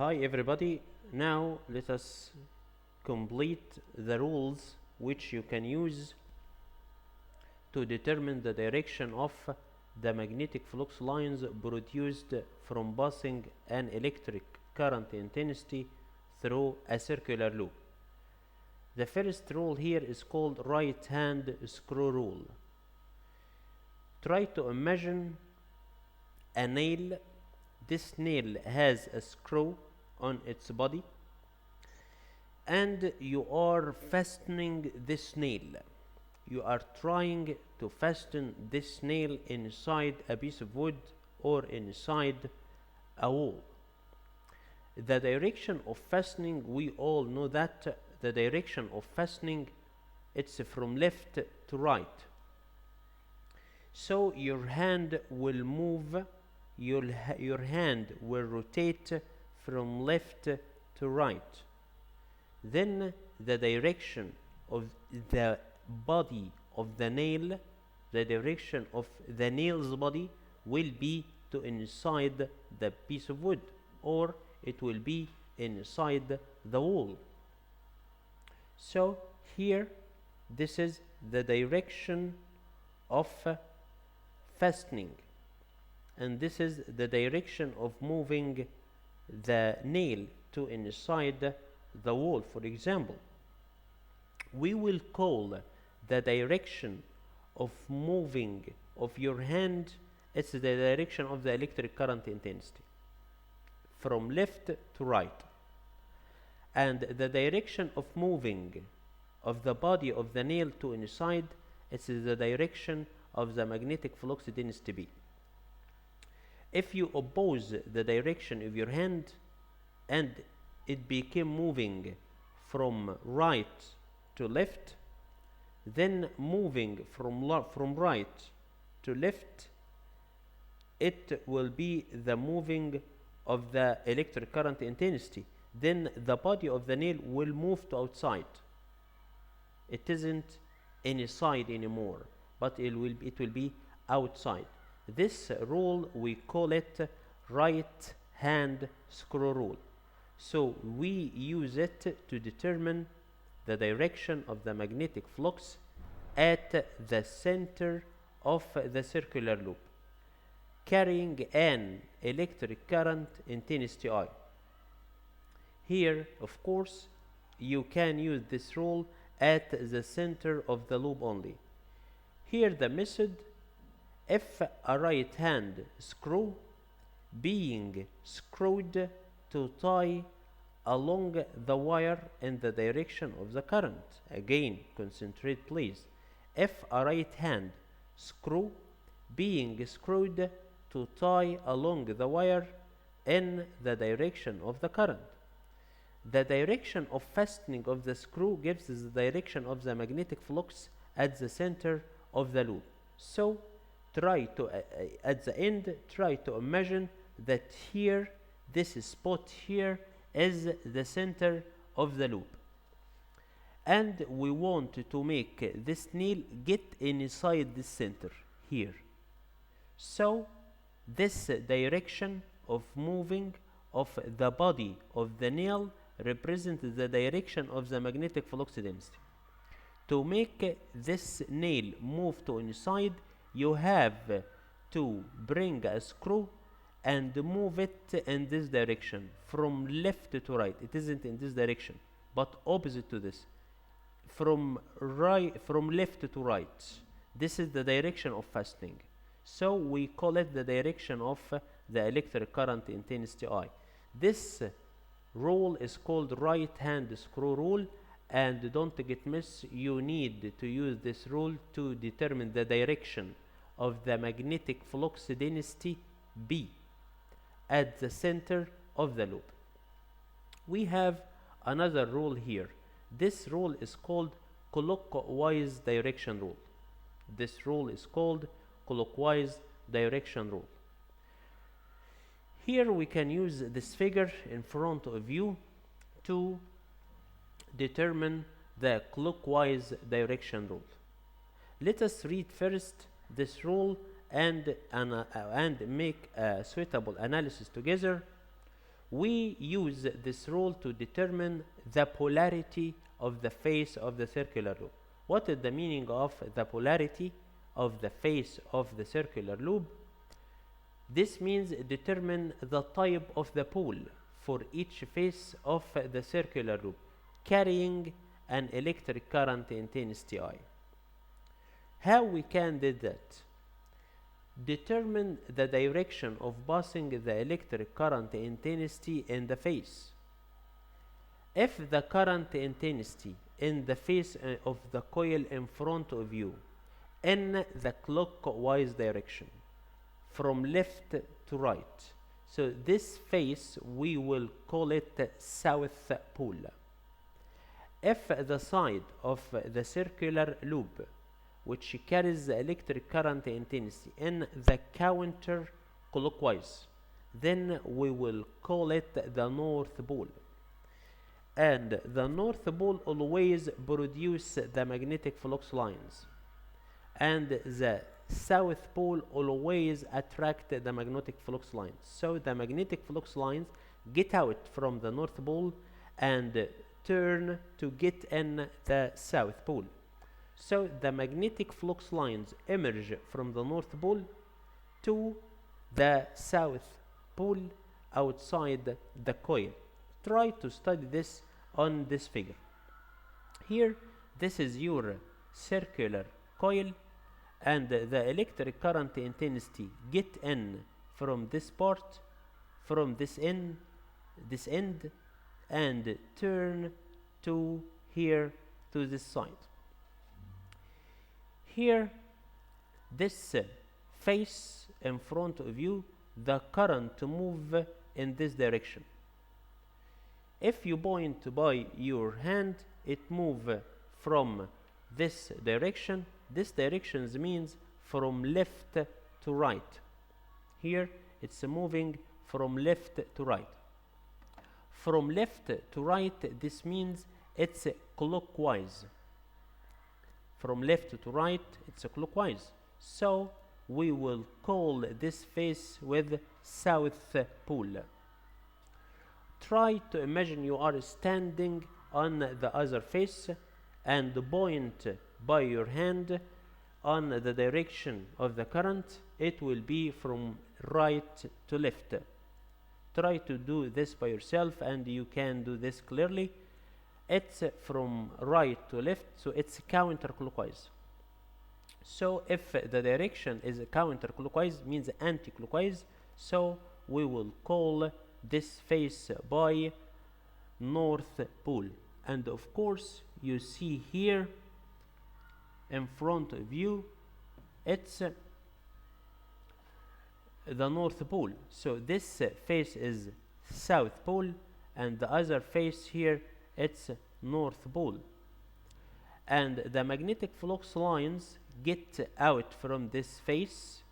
Hi everybody, now let us complete the rules which you can use to determine the direction of the magnetic flux lines produced from passing an electric current intensity through a circular loop. The first rule here is called right hand screw rule. Try to imagine a nail. This nail has a screw on its body and you are fastening this nail. You are trying to fasten this nail inside a piece of wood or inside a wall. The direction of fastening, we all know that the direction of fastening, it's from left to right. So your hand will move, your hand will rotate from left to right. Then the direction of the body of the nail, the direction of the nail's body will be to inside the piece of wood, or it will be inside the wall. So here this is the direction of fastening, and this is the direction of moving the nail to inside the wall. For example, we will call the direction of moving of your hand, it's the direction of the electric current intensity from left to right, and the direction of moving of the body of the nail to inside, it's the direction of the magnetic flux density B. If you oppose the direction of your hand and it became moving from right to left, then moving from right to left, it will be the moving of the electric current intensity. Then the body of the nail will move to outside. It isn't inside anymore, but it will be outside. This rule, we call it right hand screw rule. So we use it to determine the direction of the magnetic flux at the center of the circular loop, carrying an electric current intensity I. Here, of course, you can use this rule at the center of the loop only. Here the method: if a right hand screw being screwed to tie along the wire in the direction of the current. Again, concentrate please. If a right hand screw being screwed to tie along the wire in the direction of the current, the direction of fastening of the screw gives the direction of the magnetic flux at the center of the loop. So try to at the end, try to imagine that here, this spot here is the center of the loop, and we want to make this nail get inside this center here. So this direction of moving of the body of the nail represents the direction of the magnetic flux density. To make this nail move to inside, you have to bring a screw and move it in this direction from left to right. It isn't in this direction, but opposite to this, from left to right. This is the direction of fastening. So we call it the direction of the electric current intensity I. This rule is called right hand screw rule, and don't get missed, you need to use this rule to determine the direction of the magnetic flux density B at the center of the loop. We have another rule here. This rule is called clockwise direction rule. This rule is called clockwise direction rule. Here we can use this figure in front of you to determine the clockwise direction rule. Let us read first this rule and make a suitable analysis together. We use this rule to determine the polarity of the face of the circular loop. What is the meaning of the polarity of the face of the circular loop? This means determine the type of the pole for each face of the circular loop carrying an electric current intensity I. How we can do that? Determine the direction of passing the electric current intensity in the face. If the current intensity in the face of the coil in front of you in the clockwise direction from left to right, so this face we will call it south pole. If the side of the circular loop which carries the electric current intensity in the counter clockwise, then we will call it the north pole. And the north pole always produce the magnetic flux lines, and the south pole always attract the magnetic flux lines. So the magnetic flux lines get out from the north pole and turn to get in the south pole. So the magnetic flux lines emerge from the north pole to the south pole outside the coil. Try to study this on this figure. Here, this is your circular coil, and the electric current intensity get in from this part, from this end, and turn to here, to this side. Here, this face in front of you, the current move in this direction. If you point by your hand, it move from this direction. This direction means from left to right. Here it's moving from left to right. From left to right, this means it's clockwise. From left to right, it's clockwise. So we will call this face with south pole. Try to imagine you are standing on the other face and point by your hand on the direction of the current. It will be from right to left. Try to do this by yourself and you can do this clearly. It's from right to left, so it's counterclockwise. So if the direction is counterclockwise, means anti-clockwise, so we will call this face by north pole. And of course you see here in front of you it's the north pole. So this face is south pole and the other face here it's north pole. And the magnetic flux lines get out from this face,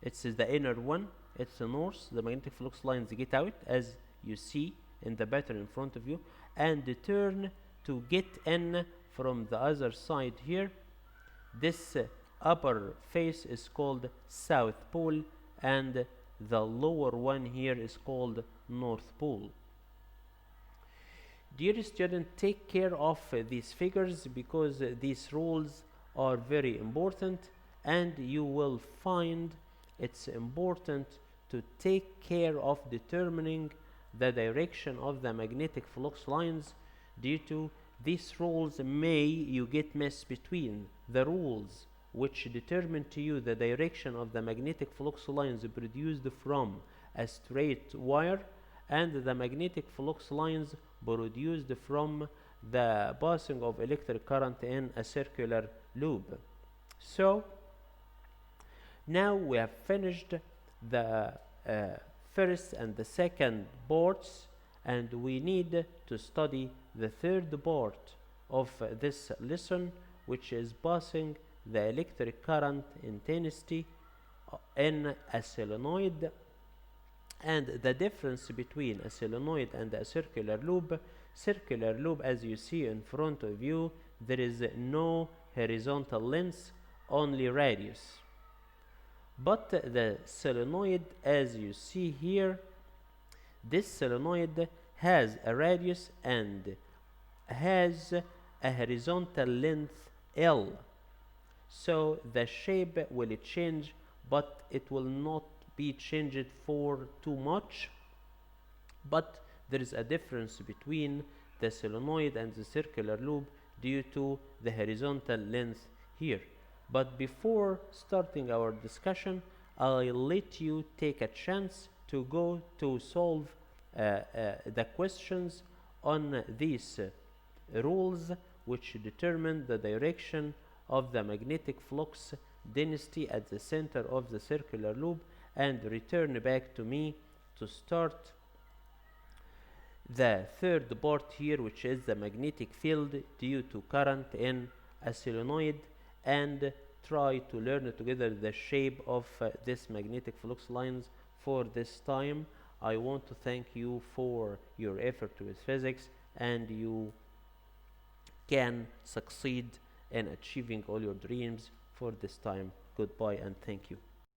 it's the inner one, it's the north. The magnetic flux lines get out as you see in the pattern in front of you, and turn to get in from the other side here. This upper face is called south pole and the lower one here is called north pole. Dear student, take care of these figures because these rules are very important, and you will find it's important to take care of determining the direction of the magnetic flux lines. Due to these rules may you get messed between the rules which determine to you the direction of the magnetic flux lines produced from a straight wire and the magnetic flux lines produced from the passing of electric current in a circular loop. So now we have finished the first and the second parts, and we need to study the third part of this lesson, which is passing the electric current intensity in a solenoid and the difference between a solenoid and a circular loop. Circular loop, as you see in front of you, there is no horizontal length, only radius. But the solenoid, as you see here, this solenoid has a radius and has a horizontal length L. So the shape will change, but it will not be changed for too much. But there is a difference between the solenoid and the circular loop due to the horizontal length here. But before starting our discussion, I'll let you take a chance to go to solve the questions on these rules, which determine the direction of the magnetic flux density at the center of the circular loop, and return back to me to start the third part here, which is the magnetic field due to current in a solenoid, and try to learn together the shape of this magnetic flux lines. For this time, I want to thank you for your effort with physics, and you can succeed in achieving all your dreams. For this time, goodbye and thank you.